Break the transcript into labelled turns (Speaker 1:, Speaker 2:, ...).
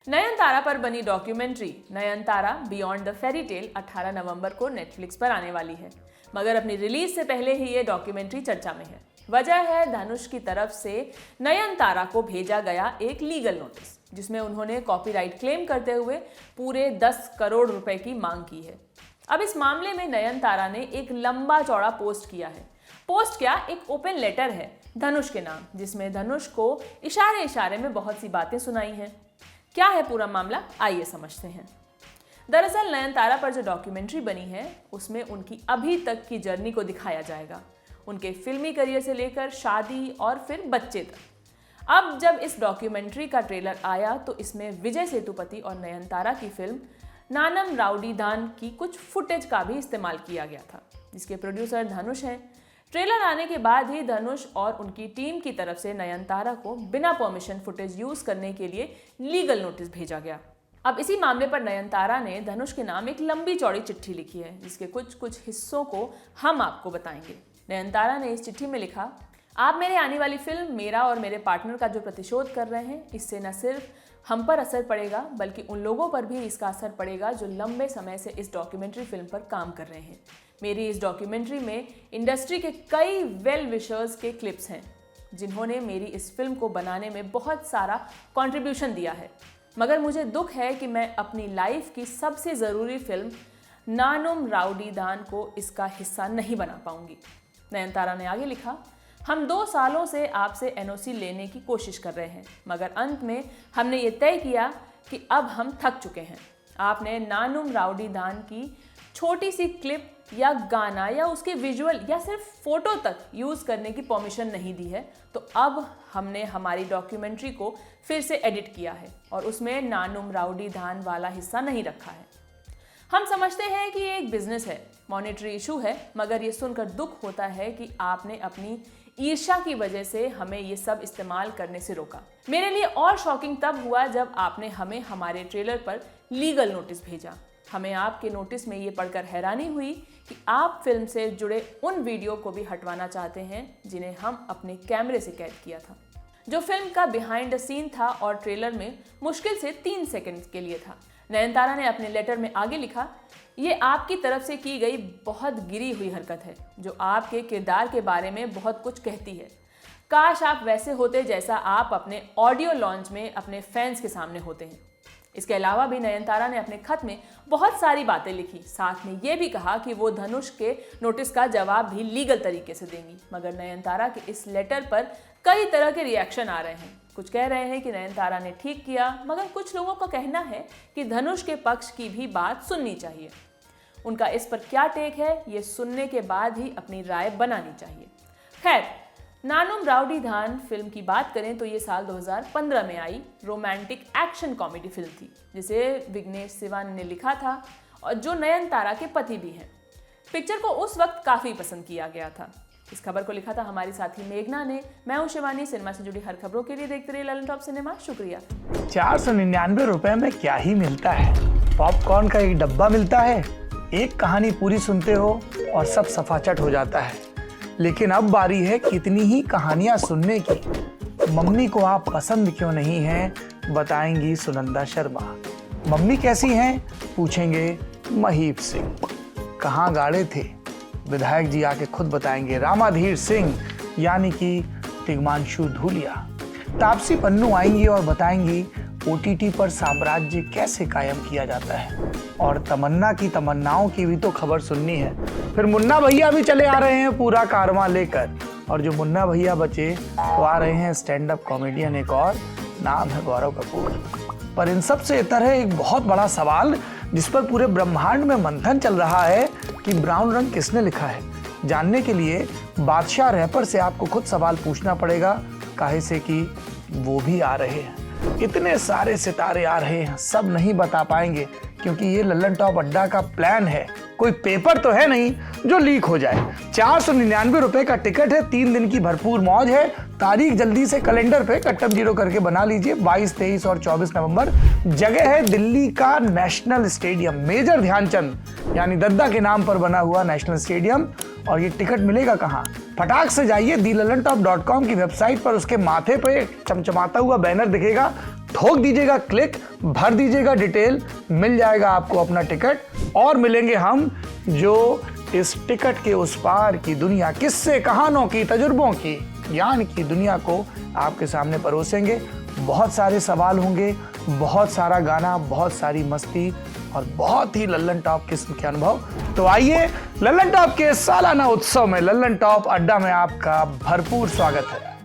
Speaker 1: नयनतारा पर बनी documentary Nayanthara beyond the fairy tale 18 नवंबर को नेटफ्लिक्स पर आने वाली है, मगर अपनी रिलीज से पहले ही ये डॉक्यूमेंट्री चर्चा में है। वजह है धनुष की तरफ से नयनतारा को भेजा गया एक लीगल नोटिस, जिसमें उन्होंने कॉपीराइट क्लेम करते हुए पूरे 10 करोड़ रुपए की मांग की है। अब इस मामले में नयनतारा ने एक लंबा चौड़ा पोस्ट किया है। पोस्ट क्या, एक ओपन लेटर है धनुष के नाम, जिसमें धनुष को इशारे इशारे में बहुत सी बातें सुनाई हैं। क्या है पूरा मामला, आइए समझते हैं। दरअसल नयनतारा पर जो डॉक्यूमेंट्री बनी है उसमें उनकी अभी तक की जर्नी को दिखाया जाएगा, उनके फिल्मी करियर से लेकर शादी और फिर बच्चे तक। अब जब इस डॉक्यूमेंट्री का ट्रेलर आया तो इसमें विजय सेतुपति और नयनतारा की फिल्म नानम राउडीदान की कुछ फुटेज का भी इस्तेमाल किया गया था, जिसके प्रोड्यूसर धनुष हैं। ट्रेलर आने के बाद ही धनुष और उनकी टीम की तरफ से नयनतारा को बिना परमिशन फुटेज यूज करने के लिए लीगल नोटिस भेजा गया। अब इसी मामले पर नयनतारा ने धनुष के नाम एक लंबी चौड़ी चिट्ठी लिखी है, जिसके कुछ हिस्सों को हम आपको बताएंगे। नयनतारा ने इस चिट्ठी में लिखा, आप मेरे आने वाली फिल्म मेरा और मेरे पार्टनर का जो प्रतिशोध कर रहे हैं, इससे न सिर्फ हम पर असर पड़ेगा बल्कि उन लोगों पर भी इसका असर पड़ेगा जो लंबे समय से इस डॉक्यूमेंट्री फिल्म पर काम कर रहे हैं। मेरी इस डॉक्यूमेंट्री में इंडस्ट्री के कई वेल विशर्स के क्लिप्स हैं, जिन्होंने मेरी इस फिल्म को बनाने में बहुत सारा कंट्रीब्यूशन दिया है, मगर मुझे दुख है कि मैं अपनी लाइफ की सबसे ज़रूरी फिल्म नानुम राउडीदान को इसका हिस्सा नहीं बना पाऊंगी। नयनतारा ने आगे लिखा, हम 2 सालों से आपसे एनओसी लेने की कोशिश कर रहे हैं, मगर अंत में हमने ये तय किया कि अब हम थक चुके हैं। आपने नानुम राउडीदान की छोटी सी क्लिप या गाना या उसके विजुअल या सिर्फ फोटो तक यूज़ करने की परमिशन नहीं दी है, तो अब हमने हमारी डॉक्यूमेंट्री को फिर से एडिट किया है और उसमें नानुम राउडीदान वाला हिस्सा नहीं रखा है। हम समझते हैं कि ये एक बिजनेस है, मॉनेटरी इशू है, मगर ये सुनकर दुख होता है कि आपने अपनी ईर्ष्या की वजह से हमें ये सब इस्तेमाल करने से रोका। मेरे लिए और शॉकिंग तब हुआ जब आपने हमें हमारे ट्रेलर पर लीगल नोटिस भेजा। हमें आपके नोटिस में ये पढ़कर हैरानी हुई कि आप फिल्म से जुड़े उन वीडियो को भी हटवाना चाहते हैं जिन्हें हम अपने कैमरे से कैद किया था, जो फिल्म का बिहाइंड द सीन था और ट्रेलर में मुश्किल से 3 सेकंड के लिए था। नयनतारा ने अपने लेटर में आगे लिखा, ये आपकी तरफ से की गई बहुत गिरी हुई हरकत है, जो आपके किरदार के बारे में बहुत कुछ कहती है। काश आप वैसे होते जैसा आप अपने ऑडियो लॉन्च में अपने फैंस के सामने होते हैं। इसके अलावा भी नयनतारा ने अपने खत में बहुत सारी बातें लिखी, साथ में ये भी कहा कि वो धनुष के नोटिस का जवाब भी लीगल तरीके से देंगी। मगर नयनतारा के इस लेटर पर कई तरह के रिएक्शन आ रहे हैं। कुछ कह रहे हैं कि नयनतारा ने ठीक किया, मगर कुछ लोगों का कहना है कि धनुष के पक्ष की भी बात सुननी चाहिए। उनका इस पर क्या टेक है, ये सुनने के बाद ही अपनी राय बनानी चाहिए। खैर, नानुम राउडीदान फिल्म की बात करें तो ये साल 2015 में आई रोमांटिक एक्शन कॉमेडी फिल्म थी, जिसे विघ्नेश शिवान ने लिखा था और जो नयनतारा के पति भी हैं। पिक्चर को उस वक्त काफ़ी पसंद किया गया था। इस खबर को लिखा था हमारी साथी मेघना ने। मैं हूं शिवानी। सिनेमा से जुड़ी हर खबरों के लिए देखते रहिए ललन टॉप सिनेमा। शुक्रिया।
Speaker 2: 499 रुपए में क्या ही मिलता है, पॉपकॉर्न का एक डब्बा मिलता है, एक कहानी पूरी सुनते हो और सब सफाचट हो जाता है। लेकिन अब बारी है कितनी ही कहानियां सुनने की। मम्मी को आप पसंद क्यों नहीं हैं, बताएंगी सुनंदा शर्मा। मम्मी कैसी हैं, पूछेंगे महीप सिंह। कहाँ गाड़े थे, विधायक जी आके खुद बताएंगे रामाधीर सिंह यानी कि तिग्मांशु धूलिया। तापसी पन्नू आएंगी और बताएंगी ओटीटी पर साम्राज्य कैसे कायम किया जाता है। और तमन्ना की तमन्नाओं की भी तो खबर सुननी है। फिर मुन्ना भैया भी चले आ रहे हैं पूरा कारवां लेकर, और जो मुन्ना भैया बचे तो आ रहे हैं स्टैंड अप कॉमेडियन, एक और नाम है गौरव कपूर। पर इन सब से इतर है एक बहुत बड़ा सवाल जिस पर पूरे ब्रह्मांड में मंथन चल रहा है कि ब्राउन रंग किसने लिखा है। जानने के लिए बादशाह रैपर से आपको खुद सवाल पूछना पड़ेगा, काहे से कि वो भी आ रहे हैं। इतने सारे सितारे आ रहे हैं, सब नहीं बता पाएंगे क्योंकि ये लल्लन टॉप अड्डा का प्लान है। कोई पेपर तो है नहीं जो लीक हो जाए। 499 रुपए का टिकट है, 3 दिन की भरपूर मौज है। तारीख जल्दी से कैलेंडर पे कट्टम जीरो करके बना लीजिए। 22, 23 और 24 नवंबर। जगह है दिल्ली का नेशनल स्टेडियम, मेजर ध्यानचंद यानी दद्दा के नाम पर बना हुआ नेशनल स्टेडियम। और ये टिकट मिलेगा कहाँ? फटाक से जाइए thelalantop.com की वेबसाइट पर, उसके माथे पे चमचमाता हुआ बैनर दिखेगा, ठोक दीजिएगा क्लिक, भर दीजिएगा डिटेल, मिल जाएगा आपको अपना टिकट और मिलेंगे हम जो इस टिकट के उस पार की दुनिया, किस्से कहानों की, तजुर्बों की, ज्ञान की दुनिया को आपके सामने परोसेंगे। बहुत सारे सवाल होंगे, बहुत सारा गाना, बहुत सारी मस्ती और बहुत ही लल्लन टॉप किस्म के अनुभव। तो आइए, लल्लन टॉप के सालाना उत्सव में लल्लन टॉप अड्डा में आपका भरपूर स्वागत है।